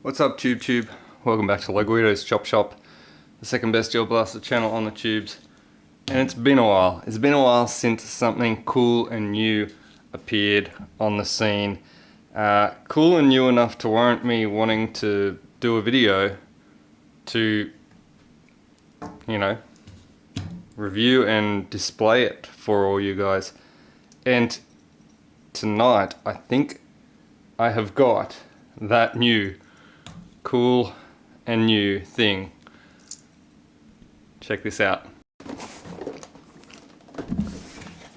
What's up, Tube? Welcome back to Laguido's Chop Shop, the second best gel blaster channel on the tubes. And it's been a while. It's been a while since something cool and new appeared on the scene. Cool and new enough to warrant me wanting to do a video to, you know, review and display it for all you guys. And tonight, I think I have got that new cool and new thing. Check this out.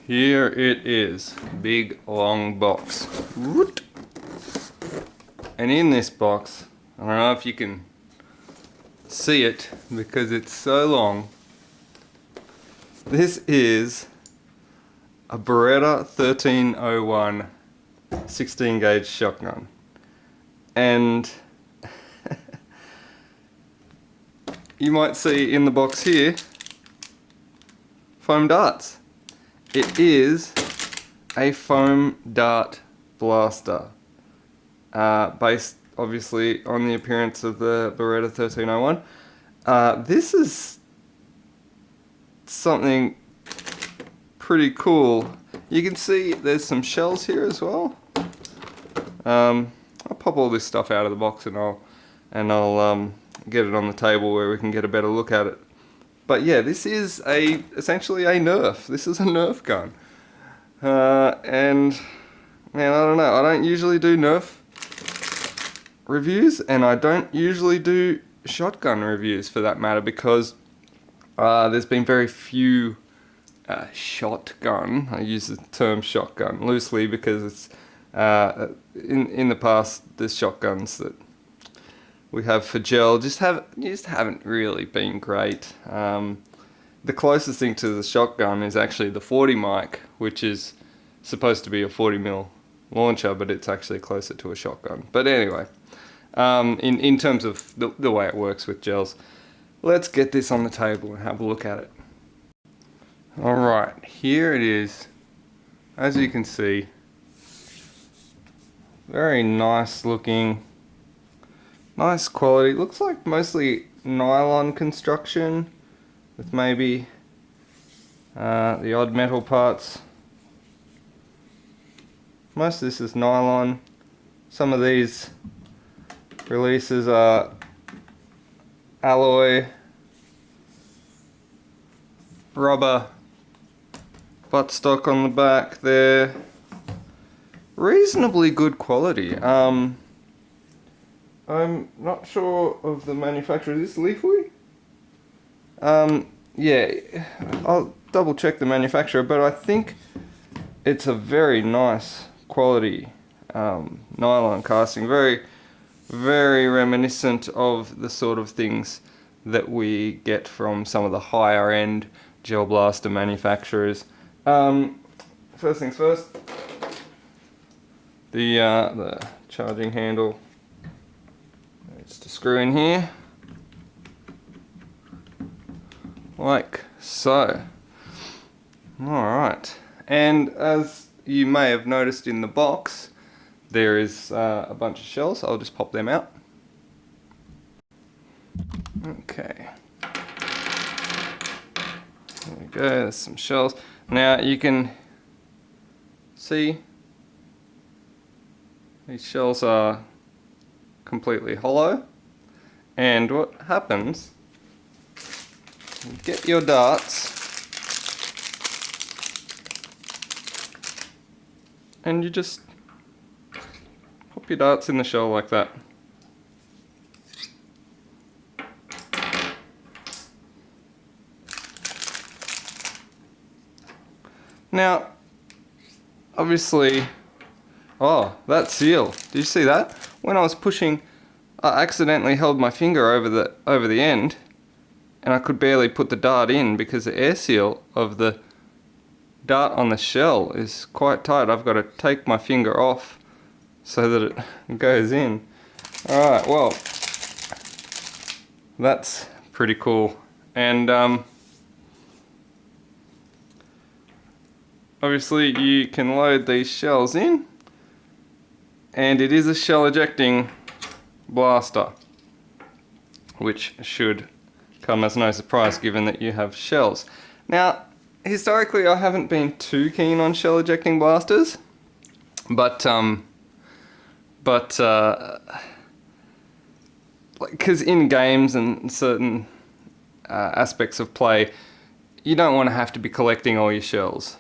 Here it is, big long box. And in this box, I don't know if you can see it because it's so long. This is a Beretta 1301 16 gauge shotgun. And you might see in the box here, foam darts. It is a foam dart blaster, based obviously on the appearance of the Beretta 1301. This is something pretty cool. You can see there's some shells here as well. I'll pop all this stuff out of the box and I'll get it on the table where we can get a better look at it. But yeah, this is essentially a Nerf. This is a Nerf gun. And man, I don't know. I don't usually do Nerf reviews, and I don't usually do shotgun reviews for that matter, because there's been very few shotgun. I use the term shotgun loosely because it's in the past the shotguns that we have for gel just haven't really been great. The closest thing to the shotgun is actually the 40 mic, which is supposed to be a 40mm launcher, but it's actually closer to a shotgun. But anyway, in terms of the way it works with gels, let's get this on the table and have a look at it. Alright, here it is. As you can see, very nice looking. Nice quality. Looks like mostly nylon construction with maybe the odd metal parts. Most of this is nylon. Some of these releases are alloy, rubber buttstock on the back there. Reasonably good quality. I'm not sure of the manufacturer. Is this Leafly? Yeah, I'll double check the manufacturer, but I think it's a very nice quality nylon casting. Very, very reminiscent of the sort of things that we get from some of the higher end gel blaster manufacturers. First things first, the charging handle. Just a screw in here, like so. Alright, and as you may have noticed in the box, there is a bunch of shells. I'll just pop them out. Okay. There we go, there's some shells. Now you can see these shells are completely hollow, and what happens, you get your darts and you just pop your darts in the shell like that. Now obviously, oh, that seal, did you see that? When I was pushing, I accidentally held my finger over the end, and I could barely put the dart in because the air seal of the dart on the shell is quite tight. I've got to take my finger off so that it goes in. Alright, well, that's pretty cool. And obviously you can load these shells in, and it is a shell ejecting blaster, which should come as no surprise given that you have shells. Now, historically I haven't been too keen on shell ejecting blasters, but because in games and certain aspects of play, you don't want to have to be collecting all your shells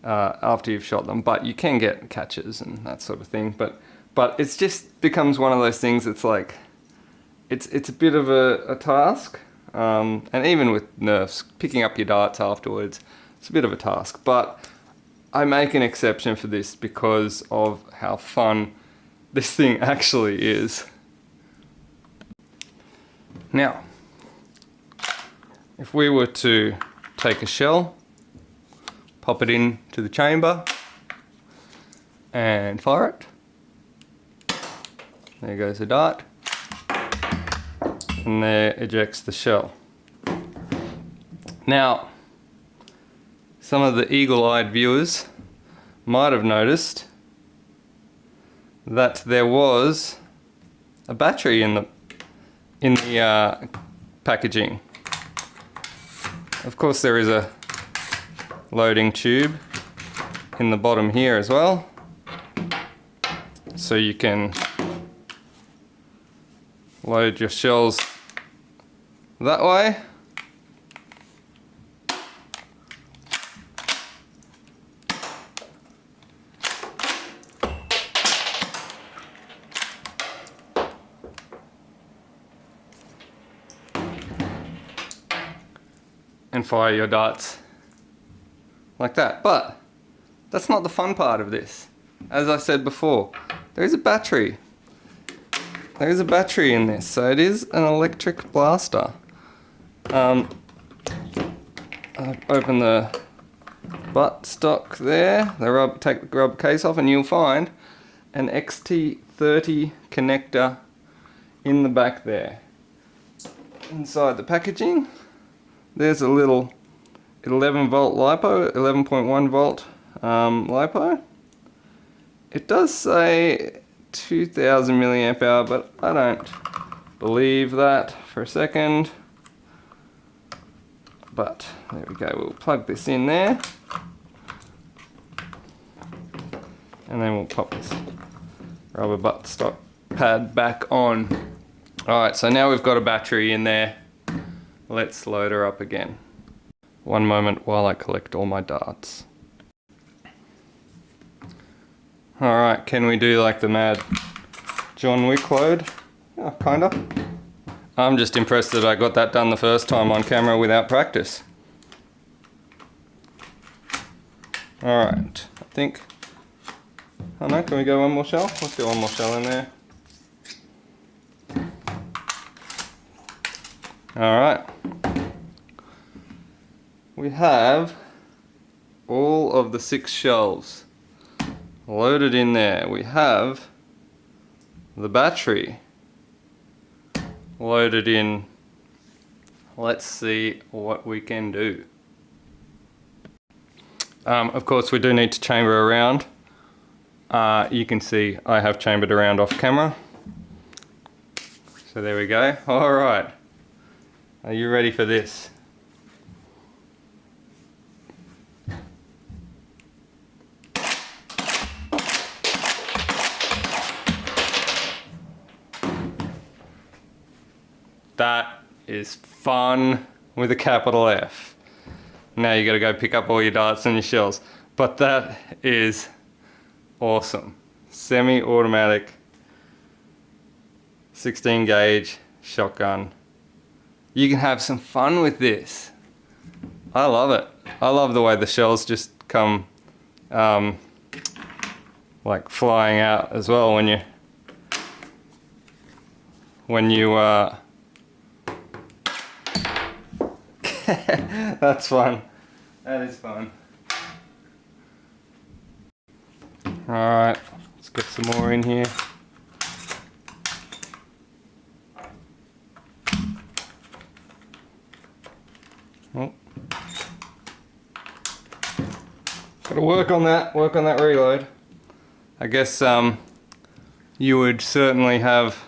after you've shot them, but you can get catches and that sort of thing. But it's just becomes one of those things. It's like it's a bit of a task, and even with Nerfs, picking up your darts afterwards, it's a bit of a task. But I make an exception for this because of how fun this thing actually is. Now, if we were to take a shell, pop it into the chamber and fire it. There goes the dart, and there ejects the shell. Now, some of the eagle-eyed viewers might have noticed that there was a battery in the packaging. Of course, there is a loading tube in the bottom here as well, so you can load your shells that way. And fire your darts like that. But that's not the fun part of this. As I said before, there is a battery. There is a battery in this, so it is an electric blaster. I open the buttstock there, take the rubber case off, and you'll find an XT30 connector in the back there. Inside the packaging, there's a little 11 volt LiPo, 11.1 volt LiPo. It does say 2000 milliamp hour, but I don't believe that for a second. But there we go, we'll plug this in there. And then we'll pop this rubber buttstock pad back on. Alright, so now we've got a battery in there. Let's load her up again. One moment while I collect all my darts. Alright, can we do like the mad John Wick load? Yeah, kinda. I'm just impressed that I got that done the first time on camera without practice. Alright, I think... Oh no, can we go one more shell? Let's get one more shell in there. Alright. We have all of the 6 shells loaded in there. We have the battery loaded in. Let's see what we can do. Of course, we do need to chamber around. You can see I have chambered around off camera. So there we go. Alright. Are you ready for this? That is fun with a capital F. Now you gotta go pick up all your darts and your shells. But that is awesome. Semi-automatic 16 gauge shotgun. You can have some fun with this. I love it. I love the way the shells just come like flying out as well when you that's fun. That is fun. Alright, let's get some more in here. Oh. Gotta work on that reload. I guess you would certainly have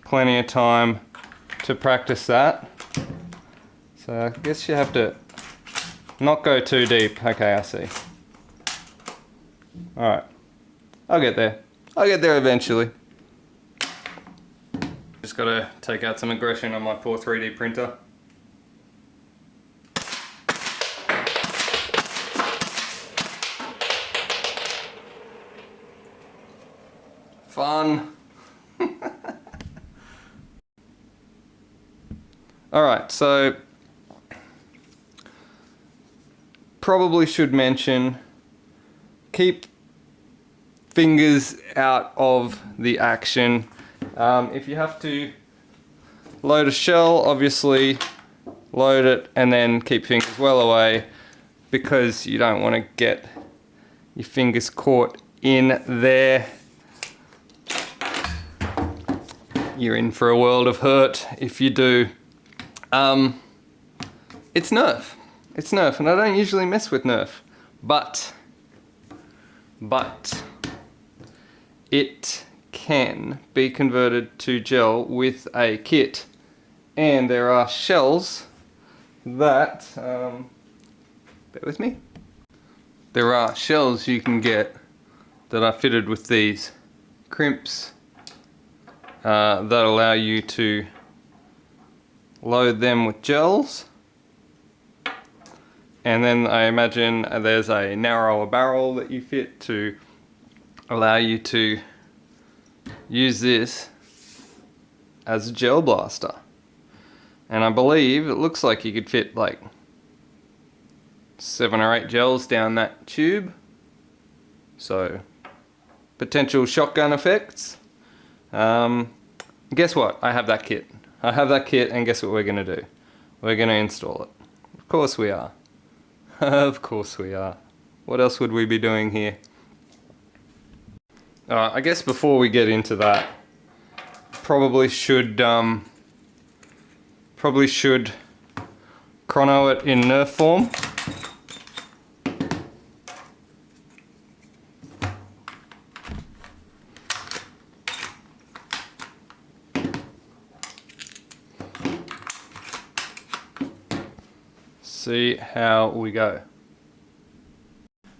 plenty of time to practice that. So I guess you have to not go too deep. Okay, I see. Alright, I'll get there. I'll get there eventually. Just gotta take out some aggression on my poor 3D printer. Fun. Alright, so probably should mention, keep fingers out of the action. If you have to load a shell, obviously load it and then keep fingers well away, because you don't want to get your fingers caught in there. You're in for a world of hurt if you do. It's Nerf. It's Nerf, and I don't usually mess with Nerf, but it can be converted to gel with a kit, and there are shells that, bear with me, there are shells you can get that are fitted with these crimps that allow you to load them with gels, and then I imagine there's a narrower barrel that you fit to allow you to use this as a gel blaster. And I believe it looks like you could fit like 7 or 8 gels down that tube, so potential shotgun effects. Guess what? I have that kit. I have that kit, and guess what we're going to do? We're going to install it. Of course we are. Of course we are. What else would we be doing here? I guess before we get into that, probably should chrono it in Nerf form. See how we go.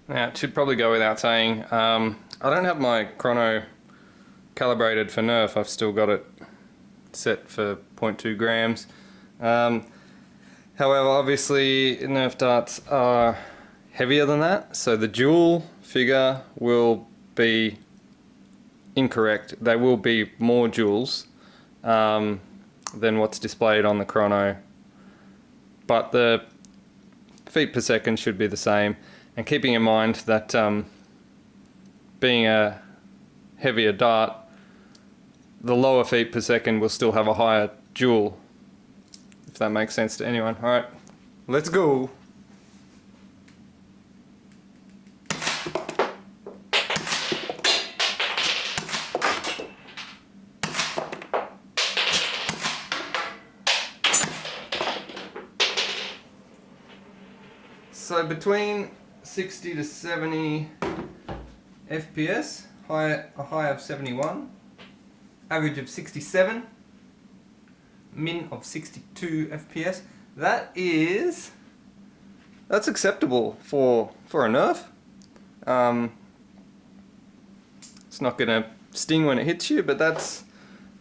Now, it should probably go without saying, I don't have my chrono calibrated for Nerf. I've still got it set for 0.2 grams. However, obviously Nerf darts are heavier than that, so the joule figure will be incorrect. They will be more joules than what's displayed on the chrono, but the feet per second should be the same. And keeping in mind that being a heavier dart, the lower feet per second will still have a higher joule, if that makes sense to anyone. Alright, let's go! So between 60 to 70 FPS, a high of 71, average of 67, min of 62 FPS. That's acceptable for a Nerf. It's not gonna sting when it hits you, but that's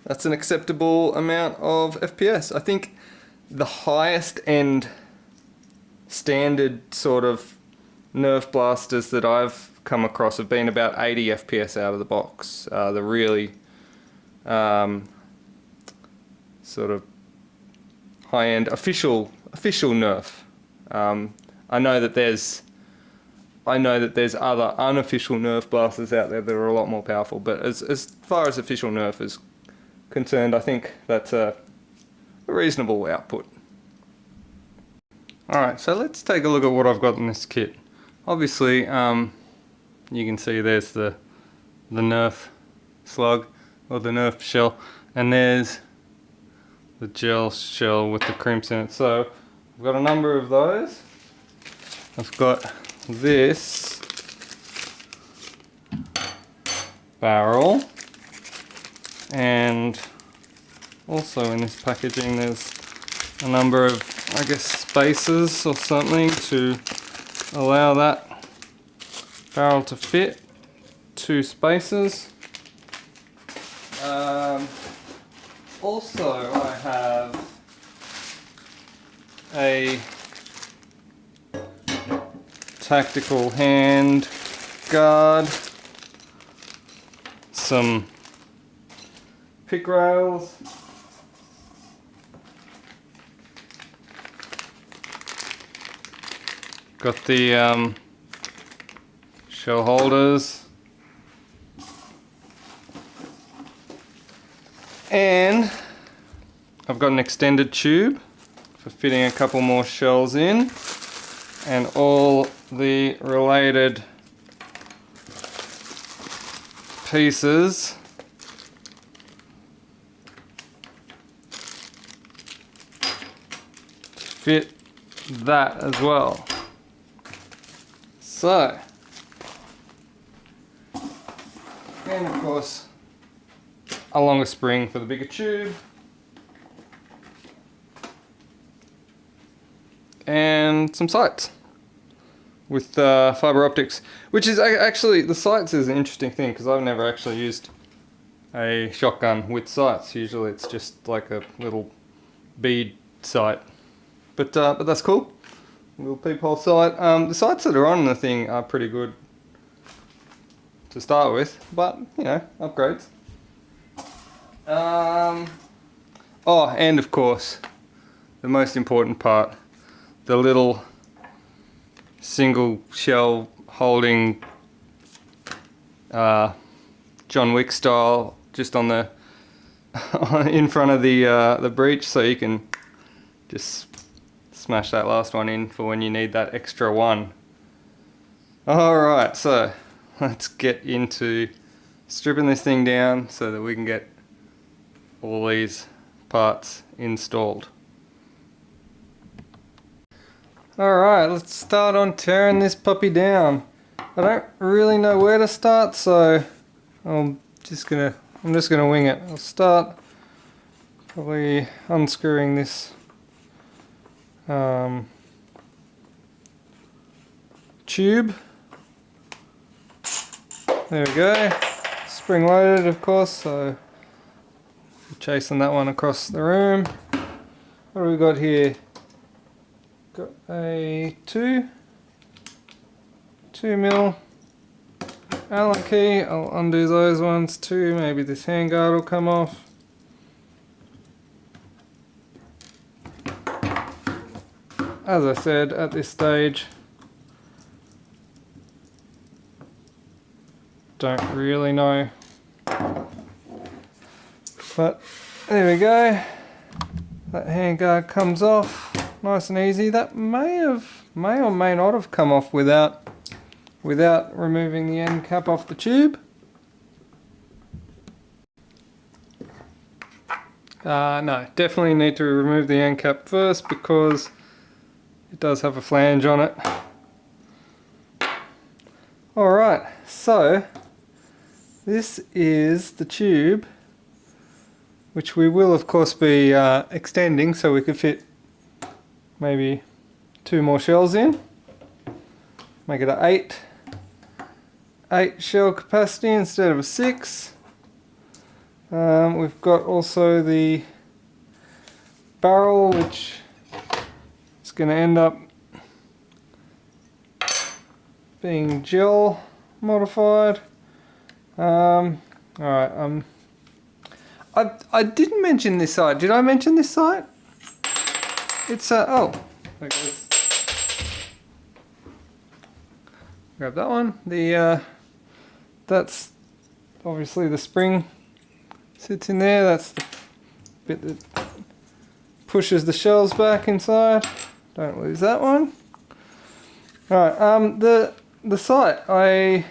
an acceptable amount of FPS. I think the highest end standard sort of Nerf blasters that I've come across have been about 80 FPS out of the box. The really sort of high-end official Nerf. I know that there's other unofficial Nerf blasters out there that are a lot more powerful, but as far as official Nerf is concerned, I think that's a reasonable output. Alright, so let's take a look at what I've got in this kit. Obviously, you can see there's the Nerf slug, or the Nerf shell, and there's the gel shell with the crimps in it. So, I've got a number of those. I've got this barrel, and Also in this packaging there's a number of, I guess, spaces or something to allow that barrel to fit. 2 spaces. Also I have a tactical hand guard, some pick rails, got the shell holders, and I've got an extended tube for fitting a couple more shells in, and all the related pieces fit that as well. So, and of course a longer spring for the bigger tube, and some sights with fiber optics, which is actually, the sights is an interesting thing because I've never actually used a shotgun with sights. Usually it's just like a little bead sight, but that's cool. A little peephole sight. The sights that are on the thing are pretty good to start with, but you know, upgrades. Oh, and of course the most important part, the little single shell holding John Wick style, just on the in front of the breech, so you can just smash that last one in for when you need that extra one. Alright, so let's get into stripping this thing down so that we can get all these parts installed. Alright, let's start on tearing this puppy down. I don't really know where to start, so I'm just gonna wing it. I'll start probably unscrewing this tube. There we go. Spring loaded, of course, so chasing that one across the room. What do we got here? Got a 2 mil Allen key. I'll undo those ones too. Maybe this handguard will come off. As I said, at this stage, don't really know, but there we go. That handguard comes off nice and easy. That may or may not have come off without removing the end cap off the tube. No, definitely need to remove the end cap first because it does have a flange on it. Alright, so this is the tube, which we will of course be extending so we could fit maybe 2 more shells in. Make it an 8 shell capacity instead of a 6. We've got also the barrel, which is going to end up being gel modified. Alright, I didn't mention this site. Did I mention this site? It's oh, there it goes. Grab that one. The that's obviously the spring sits in there. That's the bit that pushes the shells back inside. Don't lose that one. Alright, the sight,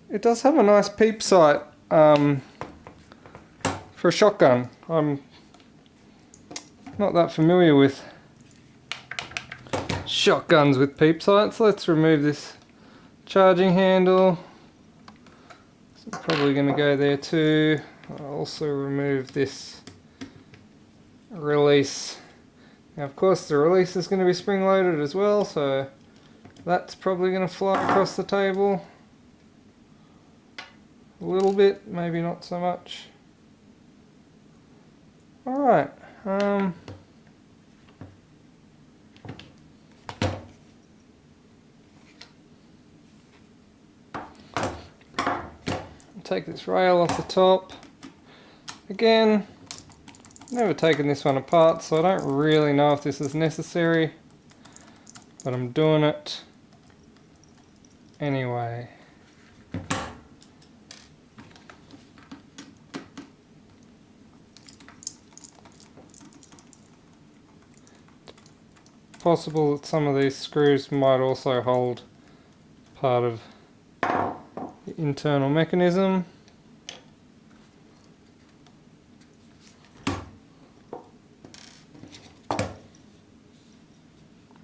it does have a nice peep sight for a shotgun. I'm not that familiar with shotguns with peep sights. Let's remove this charging handle. So I'm probably going to go there too. I'll also remove this release. Now of course the release is going to be spring loaded as well, so that's probably going to fly across the table a little bit, maybe not so much. Alright, take this rail off the top. Again, never taken this one apart, so I don't really know if this is necessary, but I'm doing it anyway. Possible that some of these screws might also hold part of the internal mechanism.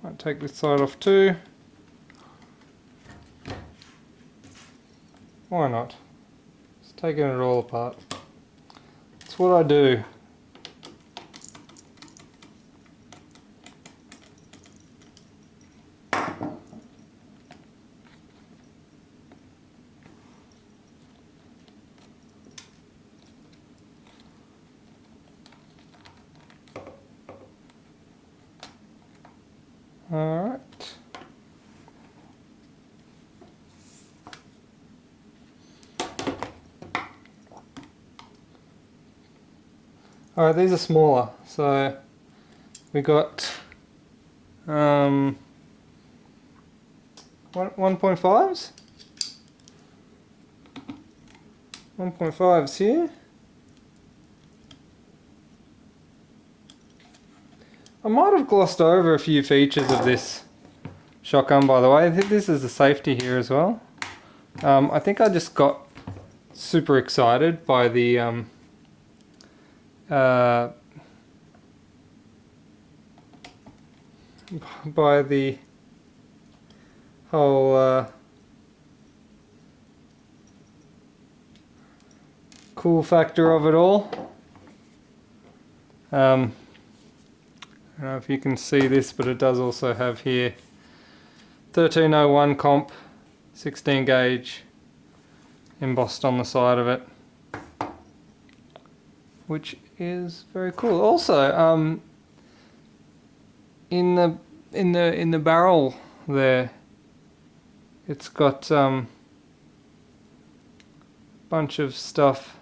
Might take this side off too. Why not? Just taking it all apart. That's what I do. Alright. Alright, these are smaller, so we got 1.5s? 1.5s here. I might have glossed over a few features of this shotgun, by the way. This is the safety here as well. I think I just got super excited by the whole cool factor of it all. I don't know if you can see this, but it does also have here 1301 comp 16 gauge embossed on the side of it, which is very cool. Also, in the barrel there, it's got bunch of stuff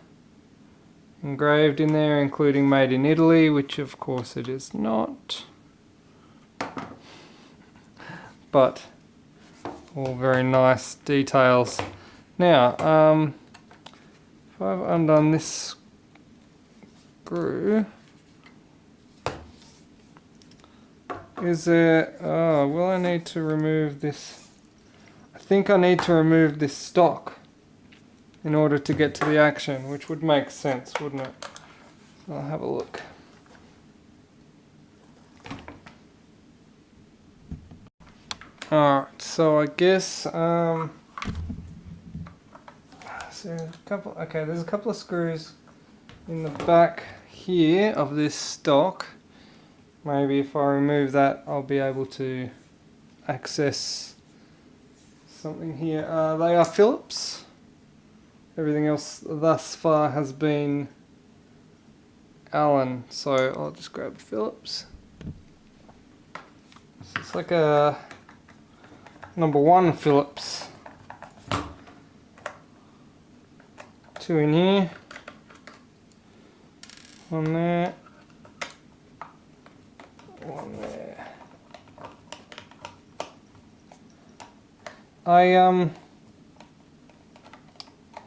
engraved in there, including made in Italy, which of course it is not, but all very nice details. Now, if I've undone this screw, is there, oh, will I need to remove this? I think I need to remove this stock in order to get to the action, which would make sense, wouldn't it? I'll have a look. Alright, so I guess so there's a couple of screws in the back here of this stock. Maybe if I remove that, I'll be able to access something here. They are Phillips. Everything else thus far has been Allen, so I'll just grab Phillips. So it's like a #1 Phillips. 2 in here, 1 there, 1 there. I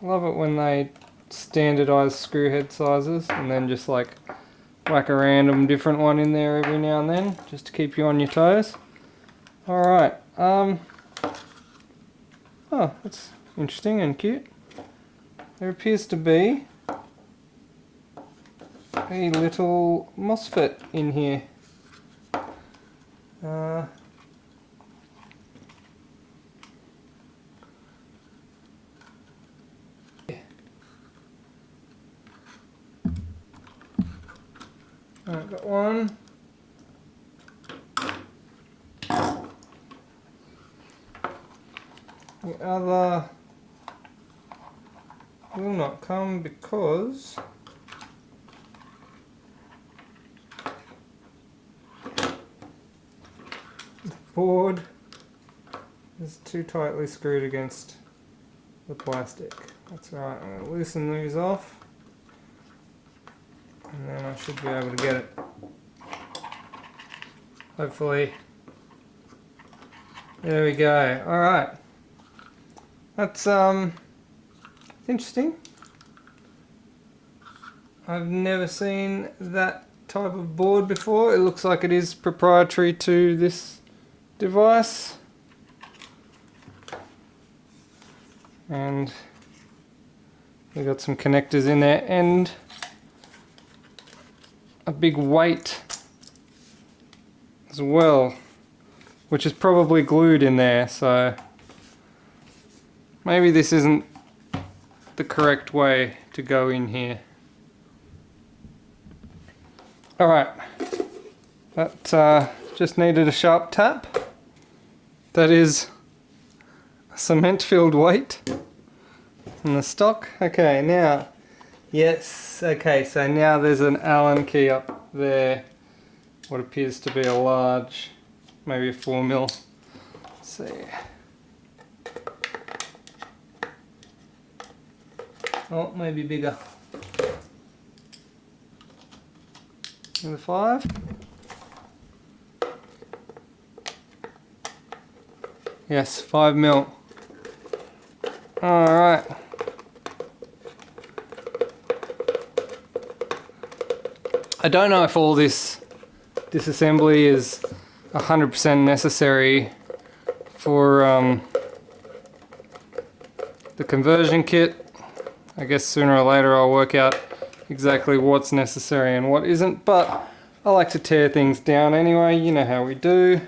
love it when they standardise screw head sizes and then just like whack a random different one in there every now and then, just to keep you on your toes. Alright, oh, that's interesting and cute. There appears to be a little MOSFET in here. Alright, got one. The other will not come because the board is too tightly screwed against the plastic. That's alright, I'm going to loosen these off and then I should be able to get it. Hopefully. There we go. Alright. That's interesting. I've never seen that type of board before. It looks like it is proprietary to this device. And we've got some connectors in there and a big weight as well, which is probably glued in there, so maybe this isn't the correct way to go in here. Alright, that just needed a sharp tap. That is a cement filled weight in the stock. Okay, now, yes, okay, so now there's an Allen key up there, what appears to be a large, maybe a 4mm. Let's see. Oh, maybe bigger. Number 5. Yes, 5mm. Alright. I don't know if all this disassembly is 100% necessary for the conversion kit. I guess sooner or later I'll work out exactly what's necessary and what isn't, but I like to tear things down anyway. You know how we do.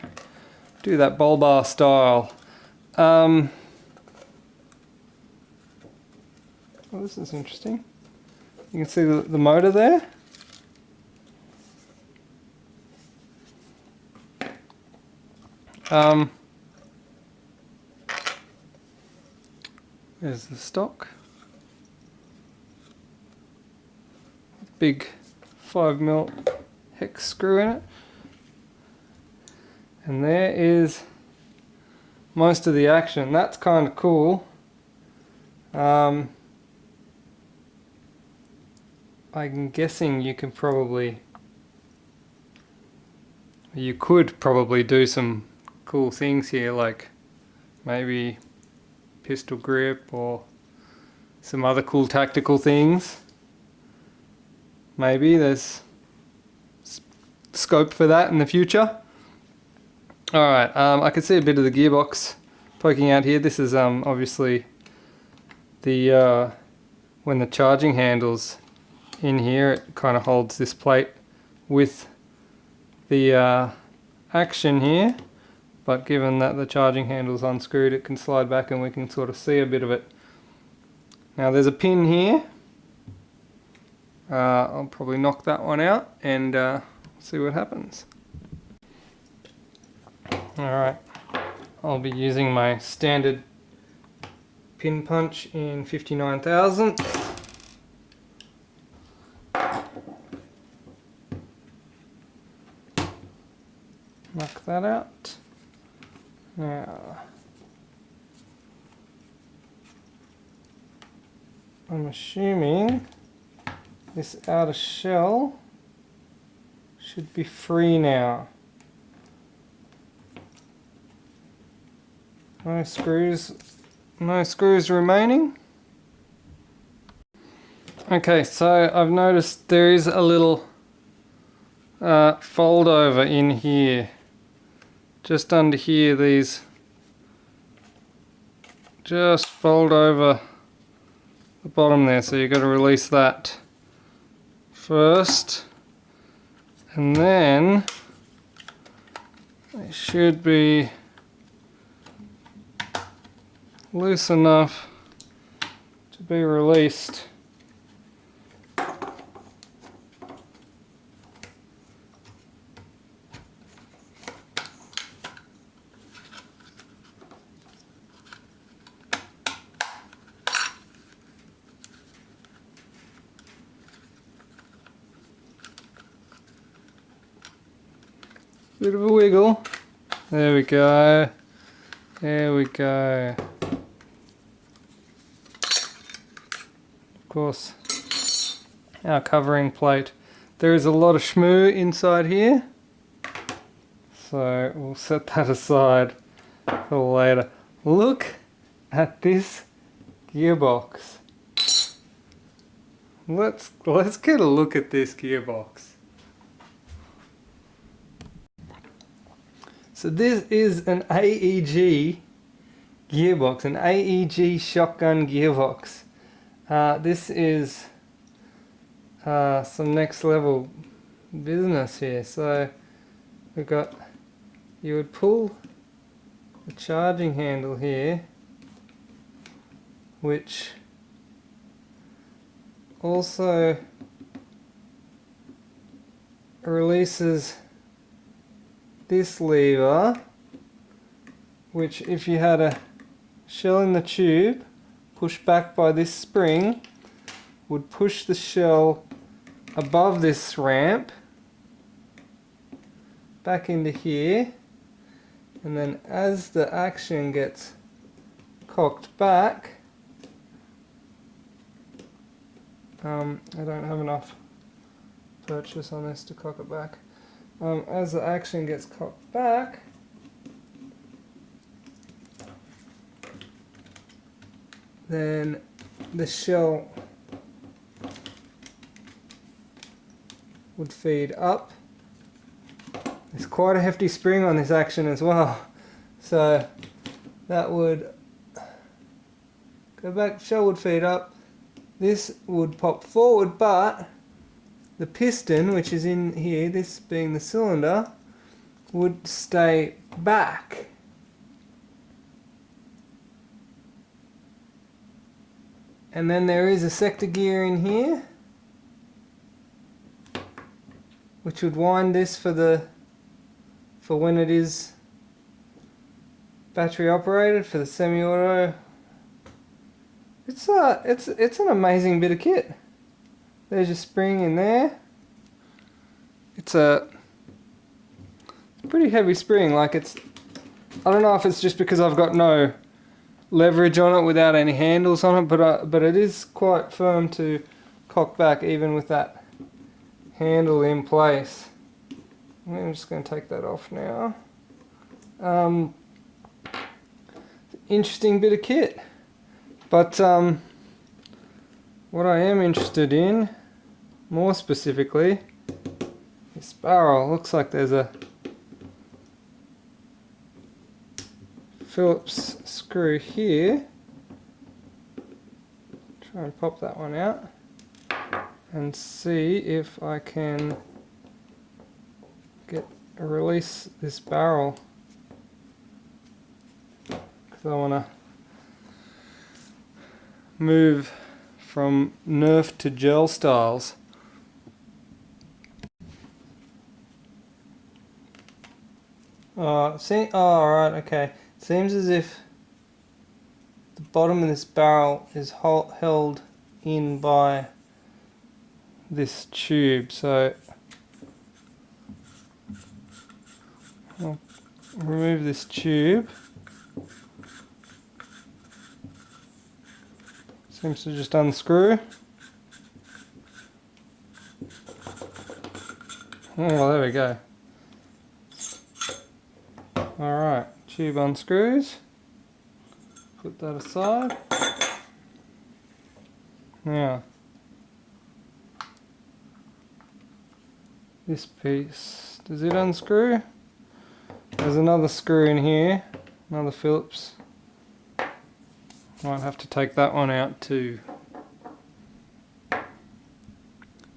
Do that BOLBR style. Well, this is interesting. You can see the motor there. There's the stock. Big 5mm hex screw in it. And there is most of the action. That's kind of cool. I'm guessing you could probably do some cool things here, like maybe pistol grip or some other cool tactical things. Maybe there's scope for that in the future. Alright, I can see a bit of the gearbox poking out here. This is obviously the when the charging handle's in here, it kind of holds this plate with the action here, but given that the charging handle's unscrewed, it can slide back and we can sort of see a bit of it. Now there's a pin here. I'll probably knock that one out and see what happens. Alright, I'll be using my standard pin punch in 59,000. Knock that out. Now, I'm assuming this outer shell should be free now. No screws remaining. Okay, so I've noticed there is a little fold over in here. Just under here, these just fold over the bottom there, so you've got to release that first, and then it should be loose enough to be released. Bit of a wiggle. There we go. There we go. Of course, our covering plate. There is a lot of shmoo inside here, so we'll set that aside for later. Look at this gearbox. Let's get a look at this gearbox. So this is an AEG gearbox, an AEG shotgun gearbox. This is some next level business here. So we've got, you would pull the charging handle here, which also releases this lever, which if you had a shell in the tube pushed back by this spring would push the shell above this ramp back into here, and then as the action gets cocked back, I don't have enough purchase on this to cock it back. As the action gets cocked back, then the shell would feed up. There's quite a hefty spring on this action as well, so that would go back, shell would feed up, this would pop forward, but the piston, which is in here, this being the cylinder, would stay back. And then there is a sector gear in here, which would wind this for when it is battery operated, for the semi-auto. It's an amazing bit of kit. There's your spring in there. It's a pretty heavy spring. Like, it's, I don't know if it's just because I've got no leverage on it without any handles on it, but it is quite firm to cock back even with that handle in place. I'm just going to take that off now. Interesting bit of kit, but what I am interested in more specifically, this barrel. Looks like there's a Phillips screw here. Try and pop that one out and see if I can release this barrel, because I want to move from Nerf to gel styles. Alright, okay. Seems as if the bottom of this barrel is held in by this tube, so I'll remove this tube. Seems to just unscrew. Oh, there we go. Alright, tube unscrews. Put that aside. Now, this piece, does it unscrew? There's another screw in here, another Phillips. Might have to take that one out too.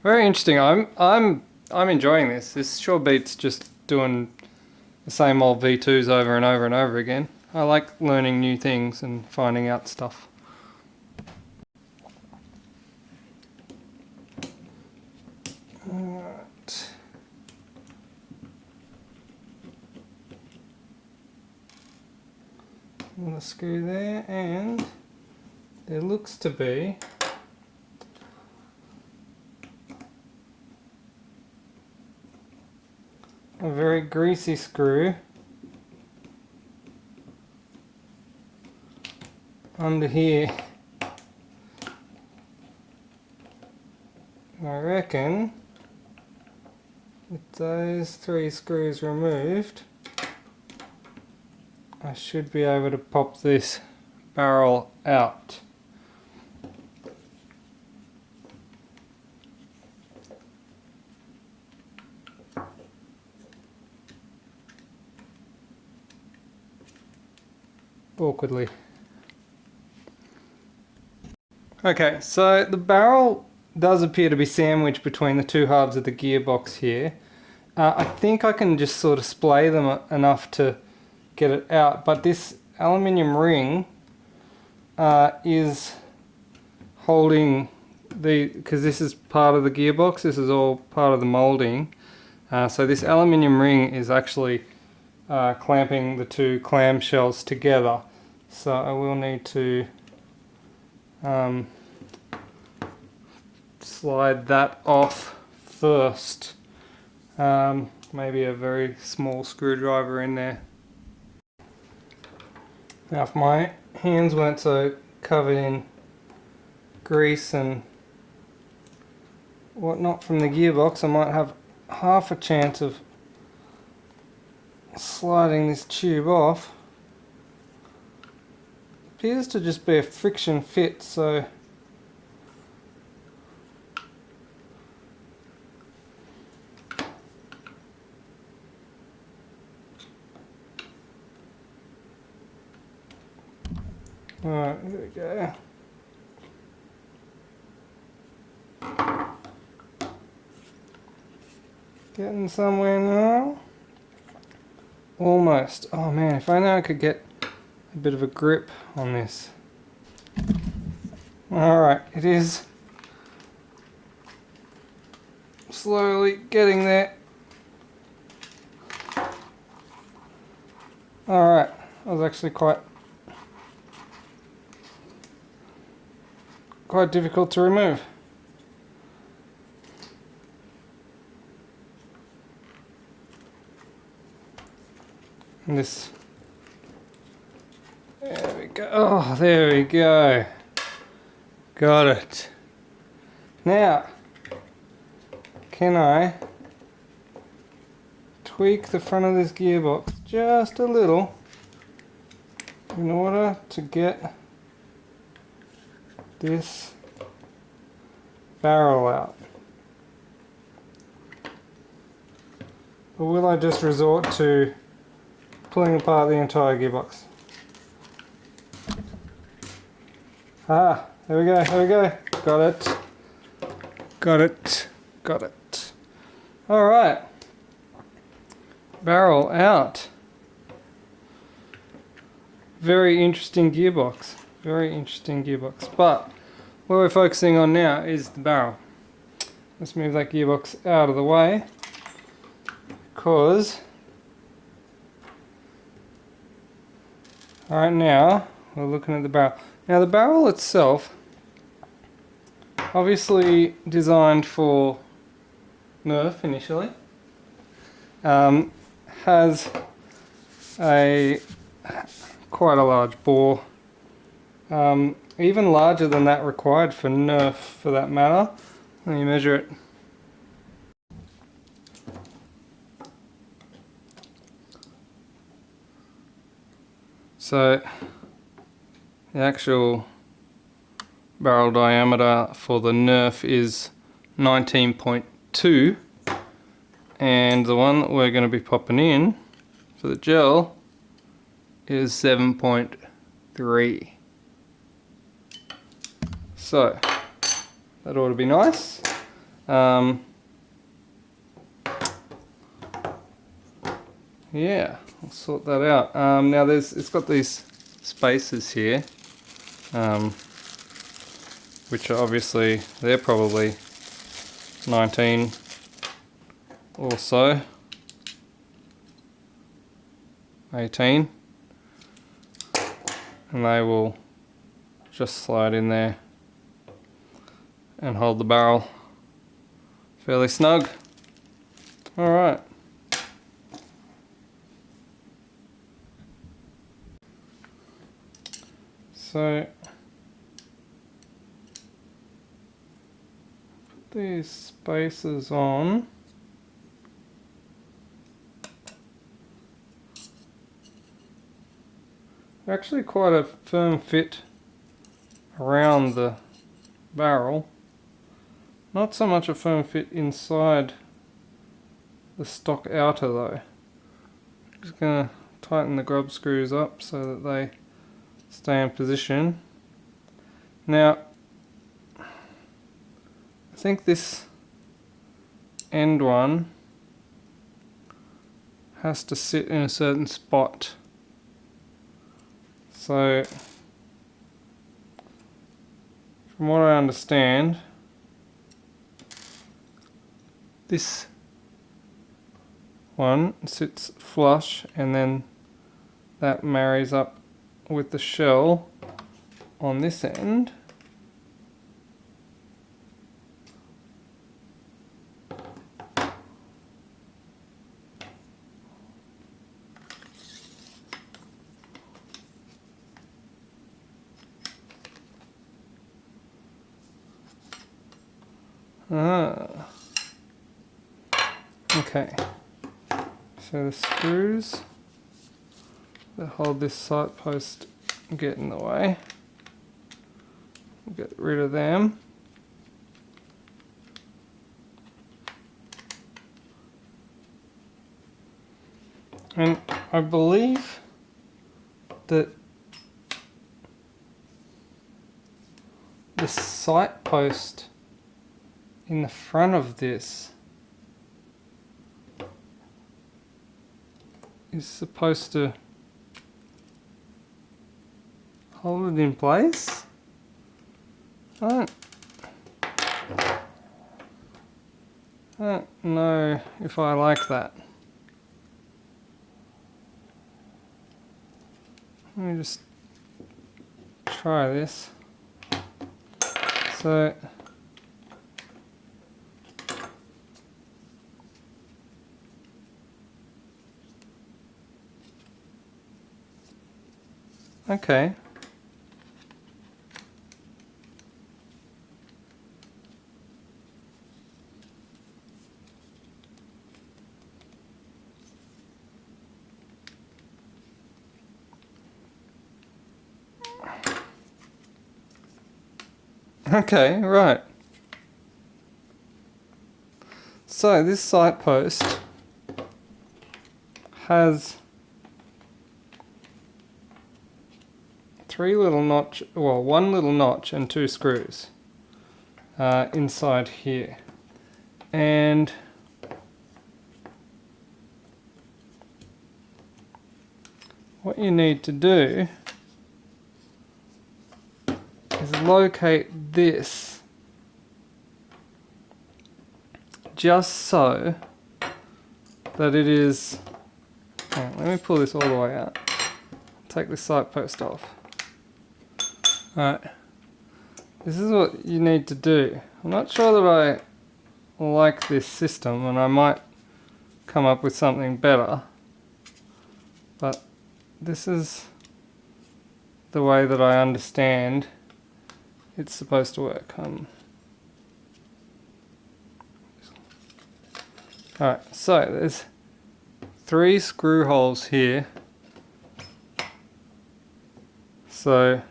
Very interesting. I'm enjoying this. This sure beats just doing the same old V2s over and over and over again. I like learning new things and finding out stuff. Alright. Another screw there, and there looks to be a very greasy screw under here. I reckon with those 3 screws removed, I should be able to pop this barrel out. Awkwardly. Okay, so the barrel does appear to be sandwiched between the 2 halves of the gearbox here. I think I can just sort of splay them enough to get it out, but this aluminium ring is holding because this is part of the gearbox, this is all part of the moulding. So this aluminium ring is actually clamping the 2 clamshells together. So I will need to slide that off first. Maybe a very small screwdriver in there. Now if my hands weren't so covered in grease and whatnot from the gearbox, I might have half a chance of sliding this tube off. Appears to just be a friction fit, so alright, there we go. Getting somewhere now. Almost. Oh man, if only I could get a bit of a grip on this. Alright, it is slowly getting there. Alright, that was actually quite difficult to remove. And this, there we go. Oh, there we go. Got it. Now, can I tweak the front of this gearbox just a little in order to get this barrel out? Or will I just resort to pulling apart the entire gearbox? Ah, there we go, there we go. Got it. Got it. Got it. Alright. Barrel out. Very interesting gearbox. Very interesting gearbox. But what we're focusing on now is the barrel. Let's move that gearbox out of the way, because alright, now we're looking at the barrel. Now the barrel itself, obviously designed for Nerf initially, has quite a large bore, even larger than that required for Nerf for that matter. Let me measure it. So the actual barrel diameter for the Nerf is 19.2, and the one that we're going to be popping in for the gel is 7.3. So that ought to be nice. Yeah, I'll sort that out. Now it's got these spaces here, which are obviously, they're probably 19 or so, 18, and they will just slide in there and hold the barrel fairly snug. Alright, So put these spacers on. They're actually quite a firm fit around the barrel. Not so much a firm fit inside the stock outer though. Just going to tighten the grub screws up so that they stay in position. Now, I think this end one has to sit in a certain spot. So, from what I understand, this one sits flush and then that marries up with the shell on this end. Okay, so the screws that hold this sight post get in the way. Get rid of them. And I believe that the sight post in the front of this is supposed to hold it in place. I don't know if I like that. Let me just try this. So okay. Okay, right. So this sight post has one little notch and two screws inside here. And what you need to do is locate this just so that it is, let me pull this all the way out. Take the sight post off. Alright, this is what you need to do. I'm not sure that I like this system and I might come up with something better, but this is the way that I understand it's supposed to work. Alright, so there's 3 screw holes here. So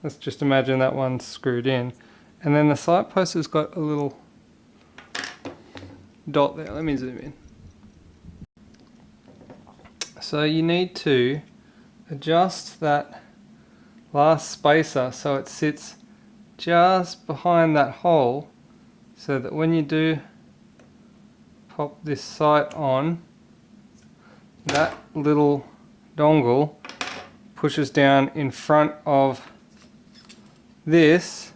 let's just imagine that one's screwed in. And then the sight post has got a little dot there. Let me zoom in. So you need to adjust that last spacer so it sits just behind that hole, so that when you do pop this sight on, that little dongle pushes down in front of this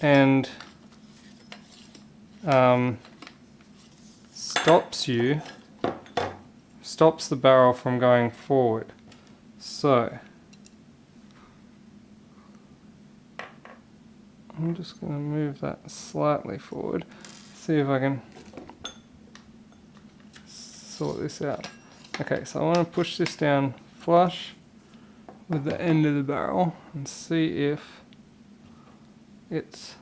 and stops the barrel from going forward. So I'm just going to move that slightly forward, see if I can sort this out. Okay, so I want to push this down flush, with the end of the barrel and see if it's...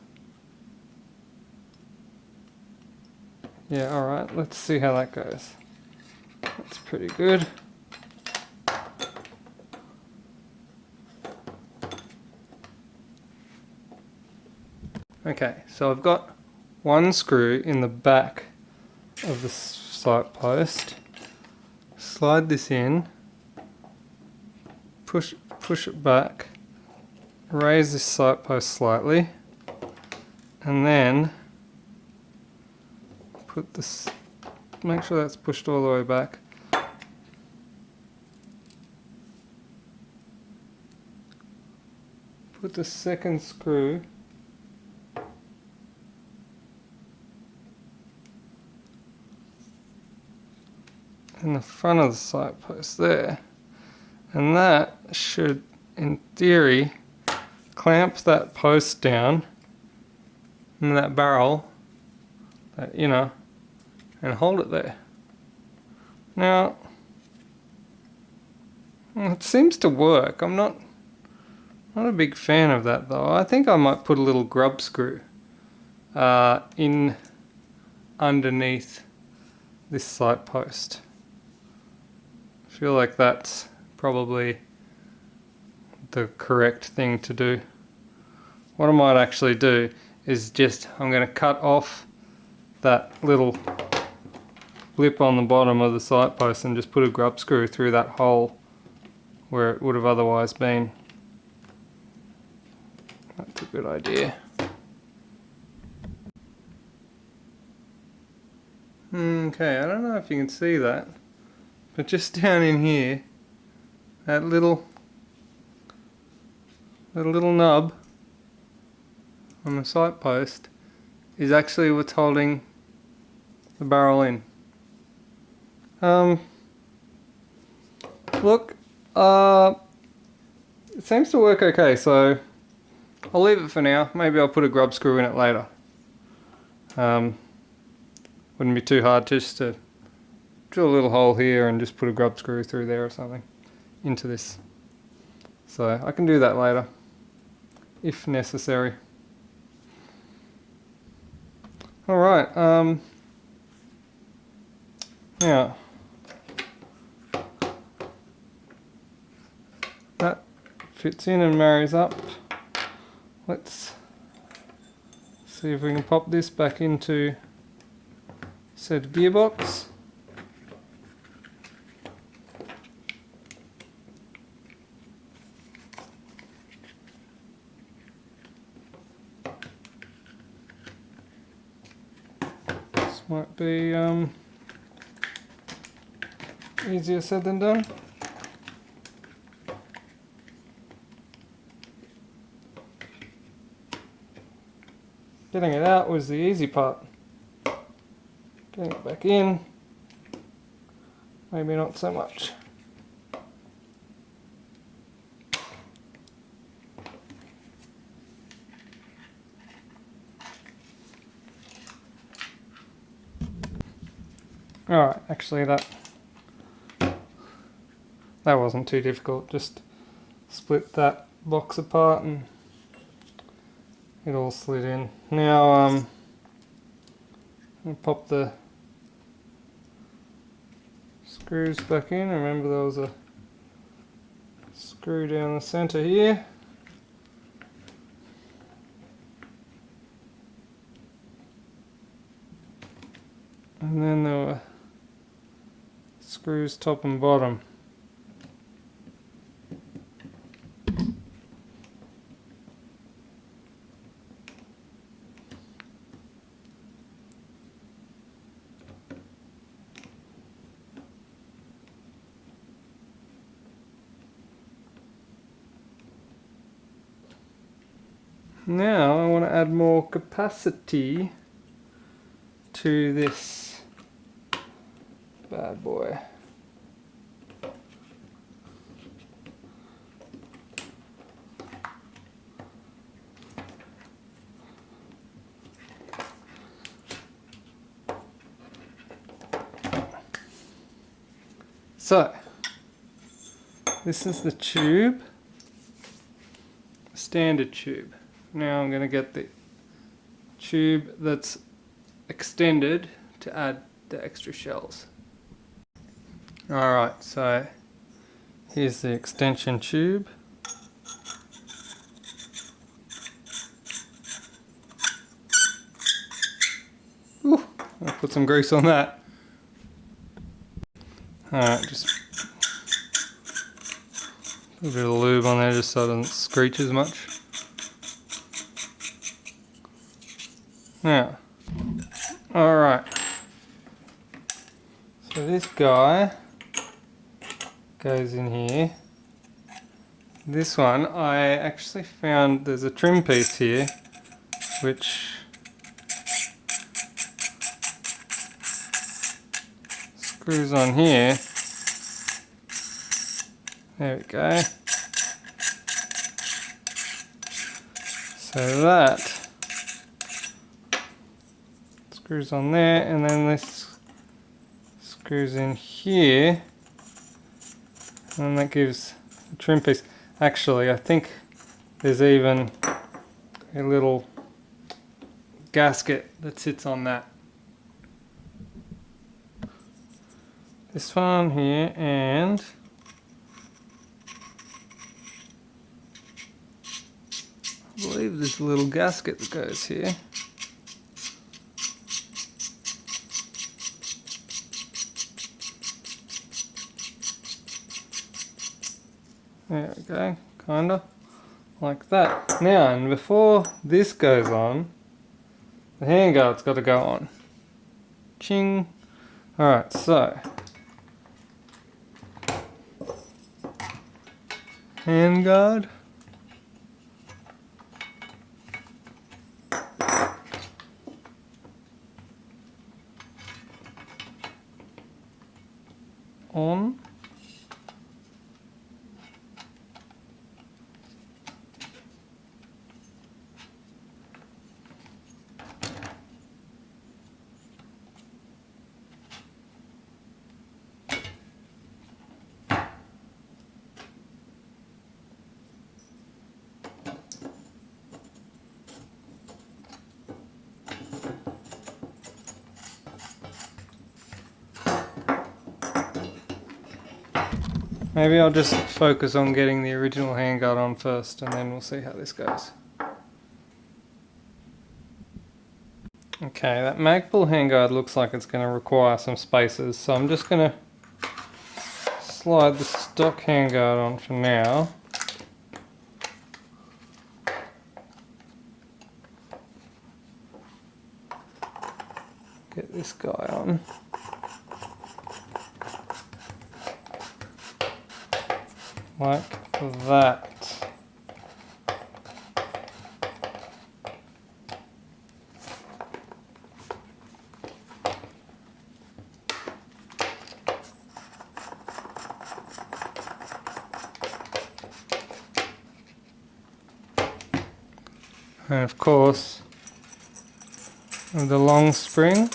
Yeah, alright, let's see how that goes. That's pretty good. Okay, so I've got one screw in the back of the sight post. Slide this in, push it back, raise this sight post slightly, and then put this, make sure that's pushed all the way back. Put the second screw in the front of the sight post there, and that should, in theory, clamp that post down in that barrel, that, you know, and hold it there. Now, it seems to work. I'm not a big fan of that though. I think I might put a little grub screw in underneath this sight post. I feel like that's probably the correct thing to do. What I might actually do is just, I'm going to cut off that little lip on the bottom of the sight post and just put a grub screw through that hole where it would have otherwise been. That's a good idea. Okay, I don't know if you can see that, but just down in here, that little nub on the sight post is actually what's holding the barrel in. Look, it seems to work okay, so I'll leave it for now. Maybe I'll put a grub screw in it later. Wouldn't be too hard just to drill a little hole here and just put a grub screw through there or something into this. So I can do that later if necessary. Alright, now that fits in and marries up. Let's see if we can pop this back into said gearbox. This might be easier said than done. Getting it out was the easy part. Getting it back in, maybe not so much. Alright, actually that wasn't too difficult. Just split that box apart and it all slid in. Now I'll pop the screws back in. Remember there was a screw down the center here. And then there were screws top and bottom. Now I want to add more capacity to this bad boy. So, this is the tube standard tube. Now I'm going to get the tube that's extended to add the extra shells. Alright, so here's the extension tube. Ooh, I'll put some grease on that. Alright, just put a bit of lube on there just so it doesn't screech as much. Now, alright. So this guy goes in here. This one, I actually found there's a trim piece here which screws on here. There we go. So that screws on there, and then this screws in here, and that gives the trim piece. Actually, I think there's even a little gasket that sits on that. This one here, and I believe there's a little gasket that goes here. There we go, kinda like that. Now, and before this goes on, the handguard's got to go on. Ching. Alright, so handguard. On. Maybe I'll just focus on getting the original handguard on first, and then we'll see how this goes. Okay, that Magpul handguard looks like it's going to require some spacers, so I'm just going to slide the stock handguard on for now. Get this guy on. Like that. And of course, with the long spring,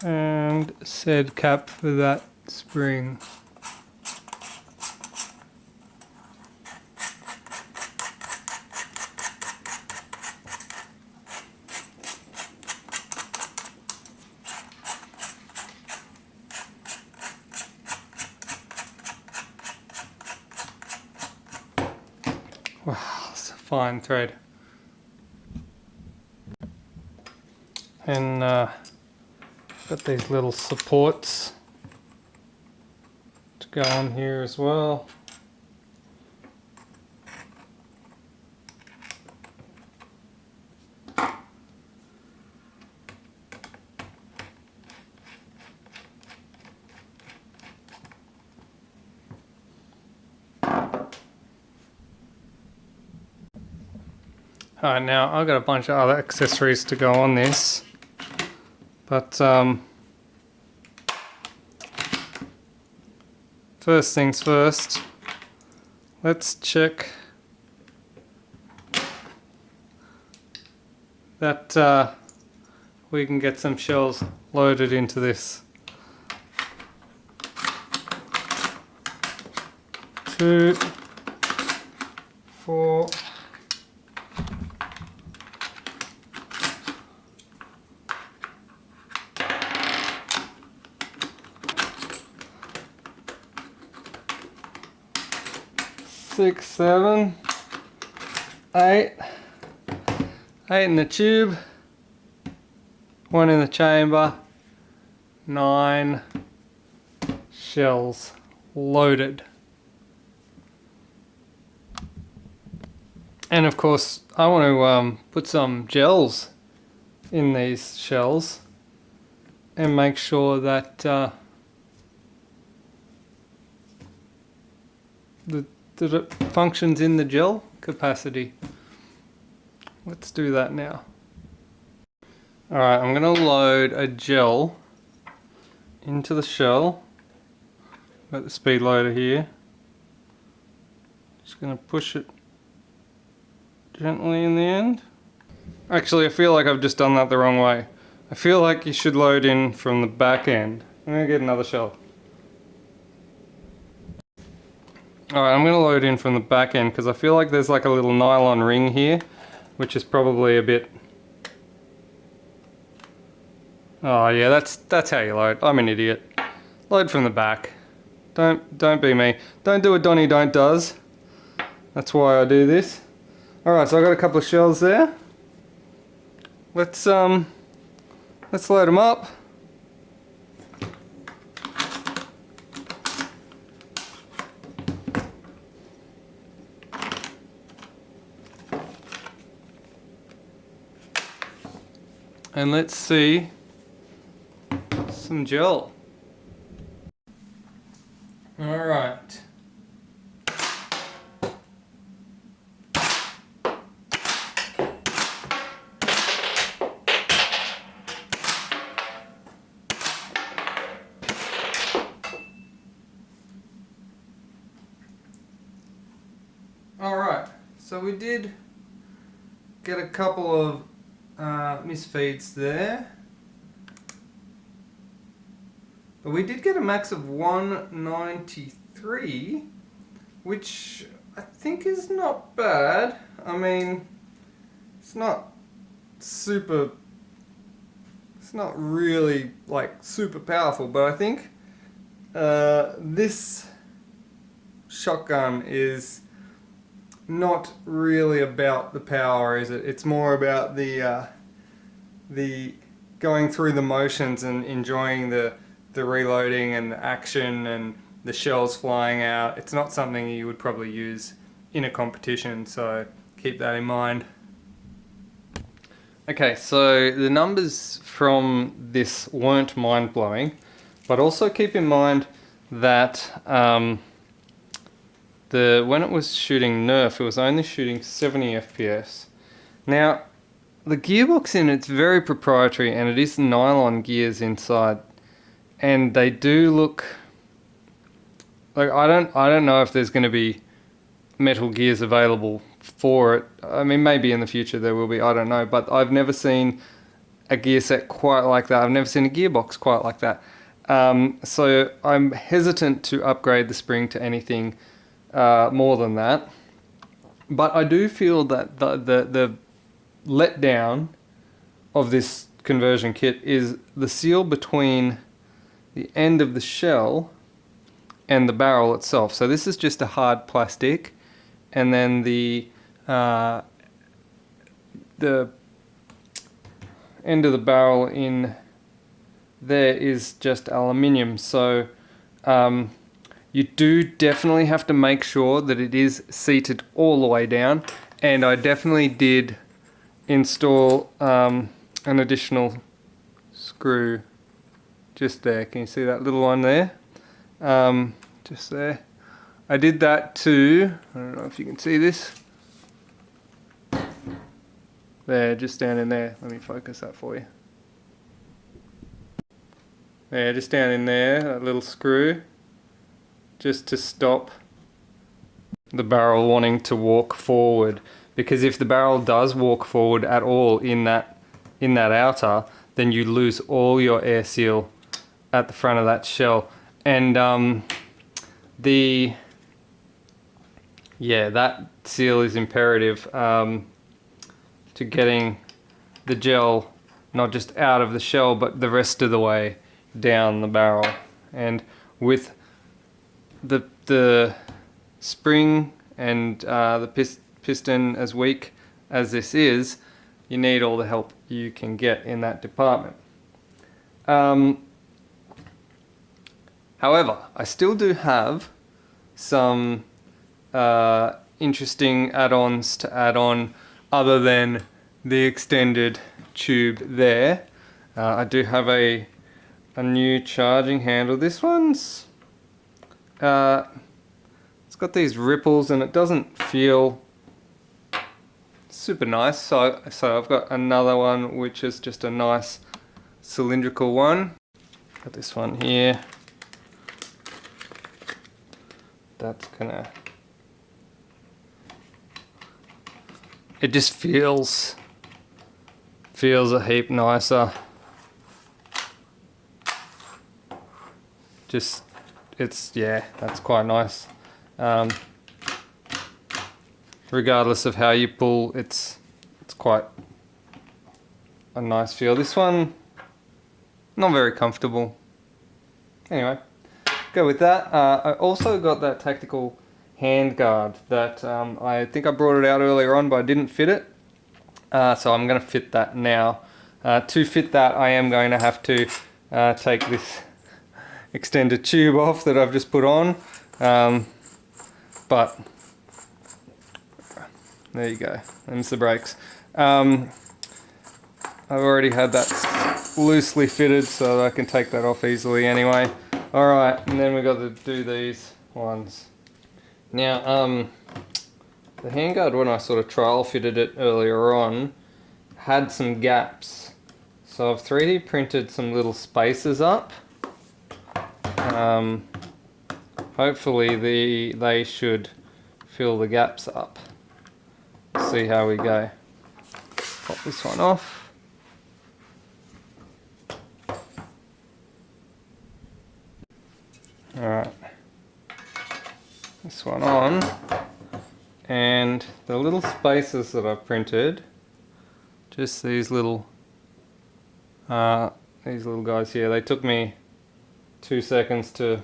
and said cap for that spring. Wow, it's a fine thread. And got these little supports to go on here as well. Alright, now I've got a bunch of other accessories to go on this, but first things first, let's check that we can get some shells loaded into this. 2, 4, 6, 7, 8. 8 in the tube, 1 in the chamber, 9 shells loaded. And of course, I want to put some gels in these shells and make sure that that it functions in the gel capacity. Let's do that now. Alright, I'm going to load a gel into the shell. Got the speed loader here. Just going to push it gently in the end. Actually, I feel like I've just done that the wrong way. I feel like you should load in from the back end. I'm going to get another shell. Alright, I'm going to load in from the back end because I feel like there's like a little nylon ring here, which is probably a bit... Oh yeah, that's how you load. I'm an idiot. Load from the back. Don't be me. Don't do what Donnie Don't does. That's why I do this. Alright, so I got a couple of shells there. Let's load them up. And let's see some gel. All right. All right. So we did get a couple of misfeeds there, but we did get a max of 193, which I think is not bad. I mean, it's not really like super powerful, but I think this shotgun is not really about the power, is it? It's more about the going through the motions and enjoying the reloading and the action and the shells flying out. It's not something you would probably use in a competition, so keep that in mind. Okay, so the numbers from this weren't mind-blowing, but also keep in mind that when it was shooting Nerf, it was only shooting 70 FPS. Now, the gearbox in it's very proprietary, and it is nylon gears inside, and they do look like I don't know if there's going to be metal gears available for it. I mean, maybe in the future there will be. I don't know, but I've never seen a gear set quite like that. I've never seen a gearbox quite like that. So I'm hesitant to upgrade the spring to anything more than that, but I do feel that the letdown of this conversion kit is the seal between the end of the shell and the barrel itself. So this is just a hard plastic, and then the end of the barrel in there is just aluminium. So you do definitely have to make sure that it is seated all the way down, and I definitely did install an additional screw just there. Can you see that little one there? Just there. I did that too. I don't know if you can see this. There, just down in there. Let me focus that for you. There, just down in there, that little screw, just to stop the barrel wanting to walk forward. Because if the barrel does walk forward at all in that outer, then you lose all your air seal at the front of that shell. And that seal is imperative to getting the gel not just out of the shell but the rest of the way down the barrel. And with the spring and the piston as weak as this is, you need all the help you can get in that department. However, I still do have some interesting add-ons to add on other than the extended tube there. I do have a new charging handle. This one's it's got these ripples and it doesn't feel super nice, so I've got another one which is just a nice cylindrical one. Got this one here. That's gonna, it just feels a heap nicer. Just, that's quite nice. Regardless of how you pull, it's quite a nice feel. This one, not very comfortable. Anyway, go with that. I also got that tactical hand guard that I think I brought it out earlier on, but I didn't fit it. So I'm going to fit that now. To fit that, I am going to have to take this extended tube off that I've just put on. But there you go, there's the brakes. I've already had that loosely fitted so that I can take that off easily anyway. Alright, and then we've got to do these ones. Now, the handguard, when I sort of trial fitted it earlier on, had some gaps. So I've 3D printed some little spaces up. Hopefully they should fill the gaps up. See how we go. Pop this one off. Alright. This one on. And the little spaces that I printed, just these little guys here, they took me 2 seconds to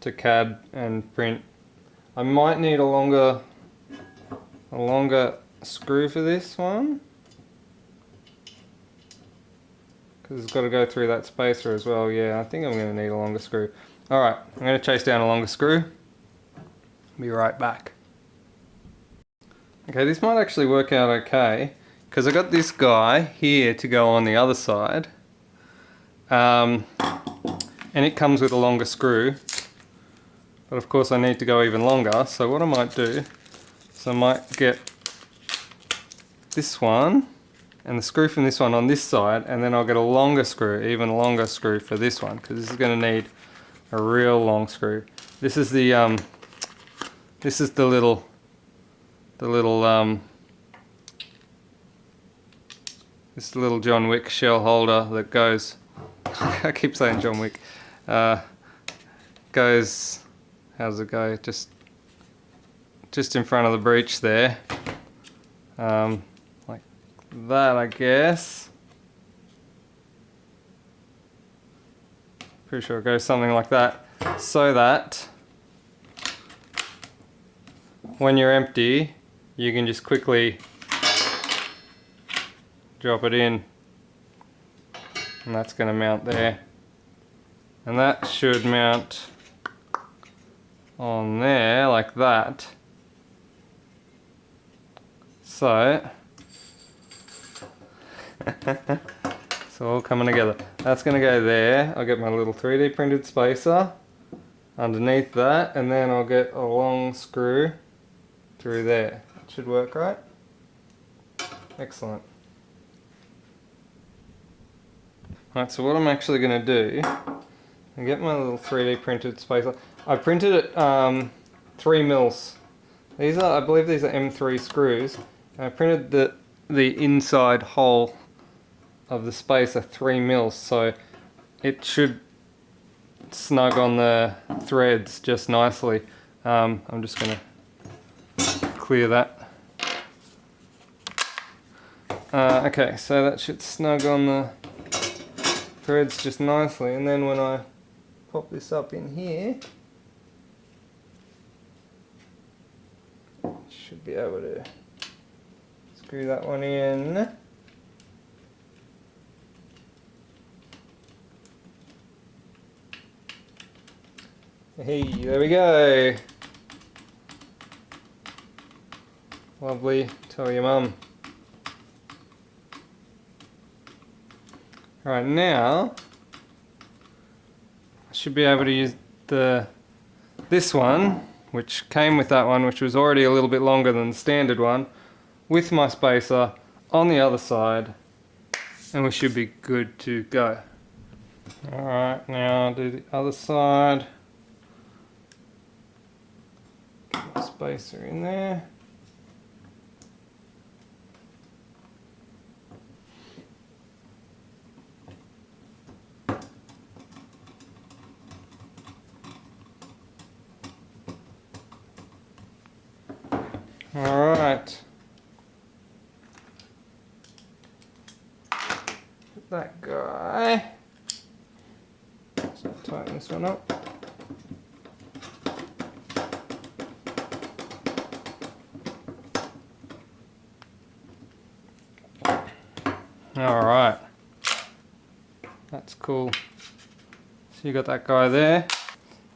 CAD and print. I might need a longer screw for this one, because it's got to go through that spacer as well. Yeah, I think I'm going to need a longer screw. Alright, I'm going to chase down a longer screw. Be right back. Okay, this might actually work out okay, because I got this guy here to go on the other side, and it comes with a longer screw, but of course I need to go even longer. So what I might do is I might get this one and the screw from this one on this side, and then I'll get a longer screw, even longer screw for this one, because this is going to need a real long screw. This is the little John Wick shell holder that goes, I keep saying John Wick, goes, how does it go, just in front of the breech there, like that, I guess. Pretty sure it goes something like that, so that when you're empty, you can just quickly drop it in, and that's going to mount there, and that should mount on there like that. So it's all coming together. That's going to go there. I'll get my little 3D printed spacer underneath that, and then I'll get a long screw through there. That should work, right? Excellent. Alright, so what I'm actually going to do, I get my little 3D printed spacer. I printed it 3 mils. These are, I believe these are M3 screws. I printed the inside hole of the spacer 3 mils, so it should snug on the threads just nicely. I'm just going to clear that. Okay, so that should snug on the threads just nicely, and then when I pop this up in here, should be able to screw that one in. Hey, there we go. Lovely, tell your mum. Right, now I should be able to use this one, which came with that one, which was already a little bit longer than the standard one, with my spacer on the other side, and we should be good to go. Alright, now I'll do the other side. Get my spacer in there. Alright. That guy. So tighten this one up. Alright. That's cool. So you got that guy there.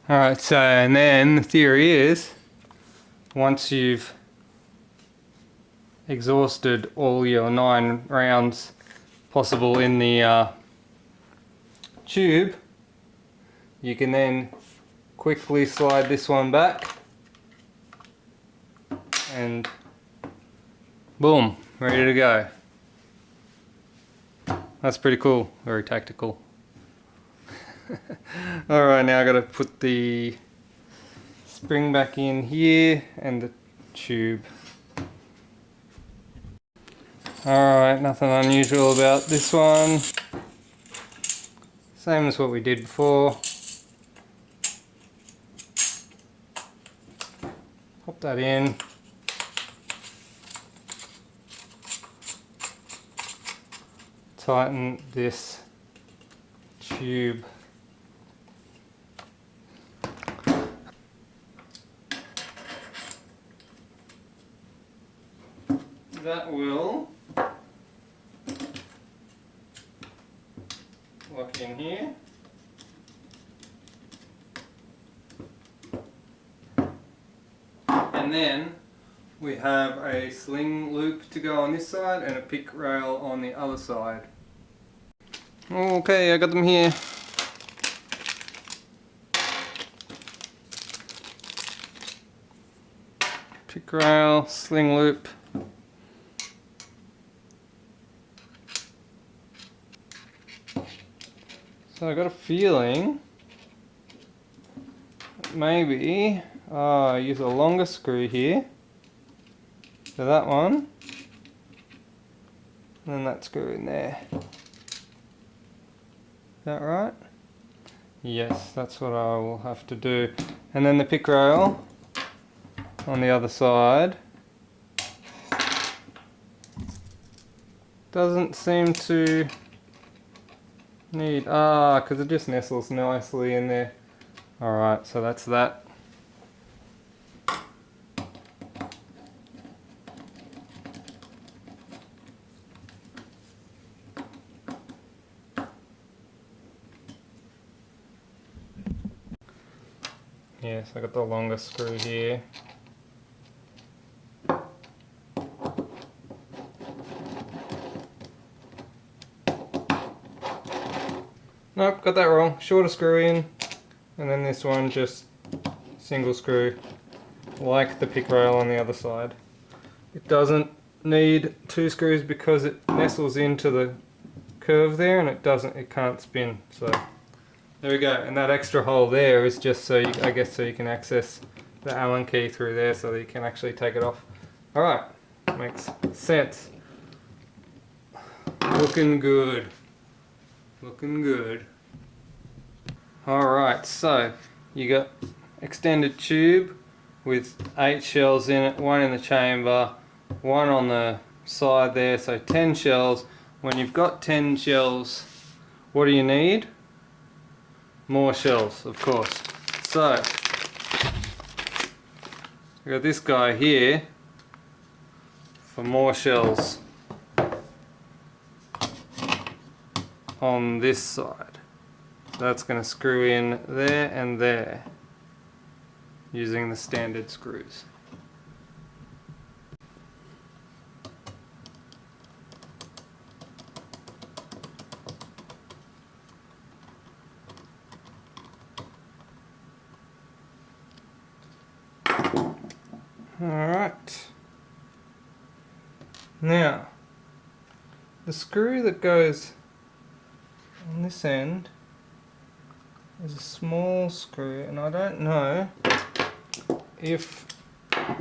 Alright, so and then the theory is, once you've exhausted all your 9 rounds possible in the tube, you can then quickly slide this one back and boom, ready to go. That's pretty cool, very tactical. Alright, now I gotta put the spring back in here and the tube. Alright, nothing unusual about this one. Same as what we did before. Pop that in. Tighten this tube. That will lock in here. And then we have a sling loop to go on this side and a pick rail on the other side. Okay, I got them here. Pick rail, sling loop. So I got a feeling that maybe I use a longer screw here for that one, and then that screw in there. Is that right? Yes, that's what I will have to do. And then the pick rail on the other side doesn't seem to need, because it just nestles nicely in there. Alright, so that's that. Yes, I got the longer screw here. Nope, got that wrong. Shorter screw in, and then this one just single screw, like the pick rail on the other side. It doesn't need 2 screws because it nestles into the curve there, and it can't spin. So there we go. And that extra hole there is just so I guess so you can access the Allen key through there, so that you can actually take it off. All right, makes sense. Looking good. Looking good. Alright, so you got extended tube with 8 shells in it, 1 in the chamber, 1 on the side there, so 10 shells. When you've got 10 shells, what do you need? More shells, of course. So, I got this guy here for more shells on this side. That's going to screw in there and there using the standard screws. Alright. Now, the screw that goes on this end is a small screw, and I don't know if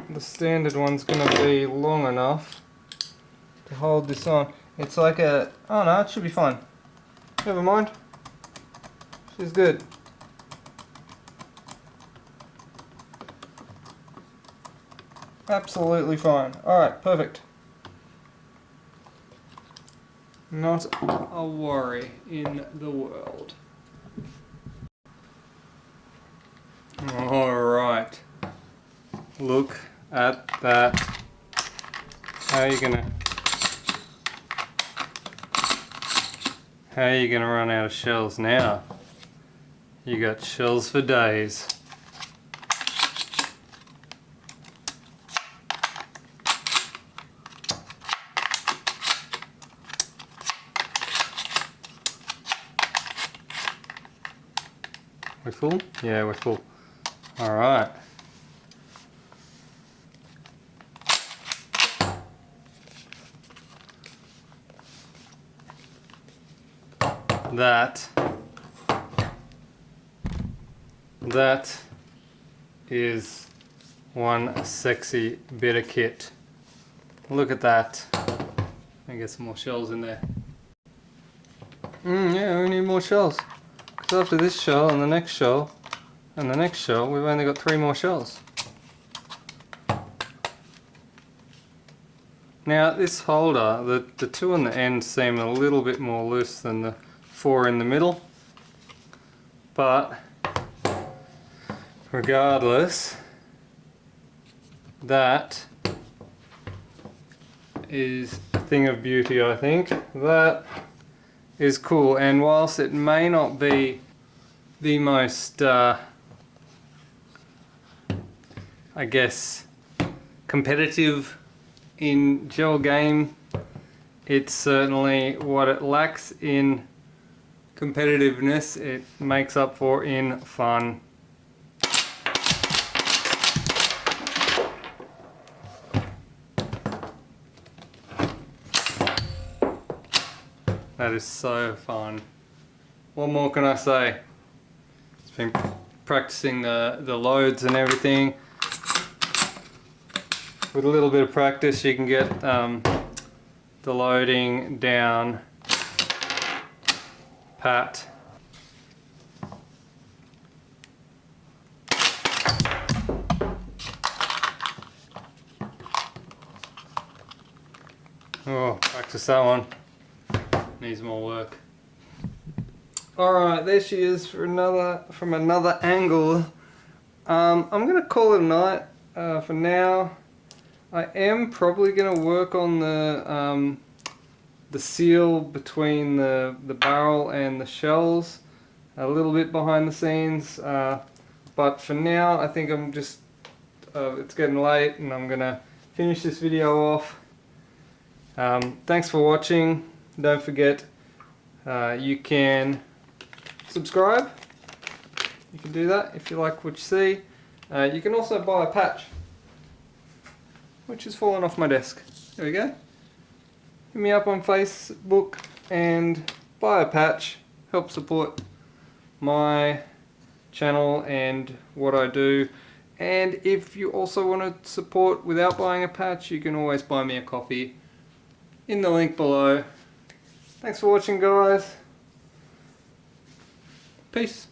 the standard one's going to be long enough to hold this on. It's like a... oh no, it should be fine. Never mind. She's good. Absolutely fine. Alright, perfect. Not a worry in the world. Alright. Look at that. How are you gonna run out of shells now? You got shells for days. We're full? Yeah, we're full. Alright. That is one sexy bit of kit. Look at that. Let me get some more shells in there. Yeah, we need more shells. Because after this shell and the next shell and the next shell, we've only got 3 more shells. Now this holder, the 2 on the end seem a little bit more loose than the 4 in the middle, but regardless, that is a thing of beauty, I think. That is cool, and whilst it may not be the most, I guess, competitive in gel game, it's certainly what it lacks in competitiveness, it makes up for in fun. That is so fun. What more can I say? It's been practicing the loads and everything. With a little bit of practice you can get the loading down pat. Oh, practice that one. Needs more work. Alright, there she is from another angle. I'm gonna call it a night for now. I am probably gonna work on the seal between the barrel and the shells a little bit behind the scenes, but for now I think I'm just it's getting late and I'm gonna finish this video off. Thanks for watching. Don't forget you can subscribe. You can do that if you like what you see. You can also buy a patch, which has fallen off my desk. There we go. Hit me up on Facebook and buy a patch. Help support my channel and what I do. And if you also want to support without buying a patch, you can always buy me a coffee in the link below. Thanks for watching, guys. Peace.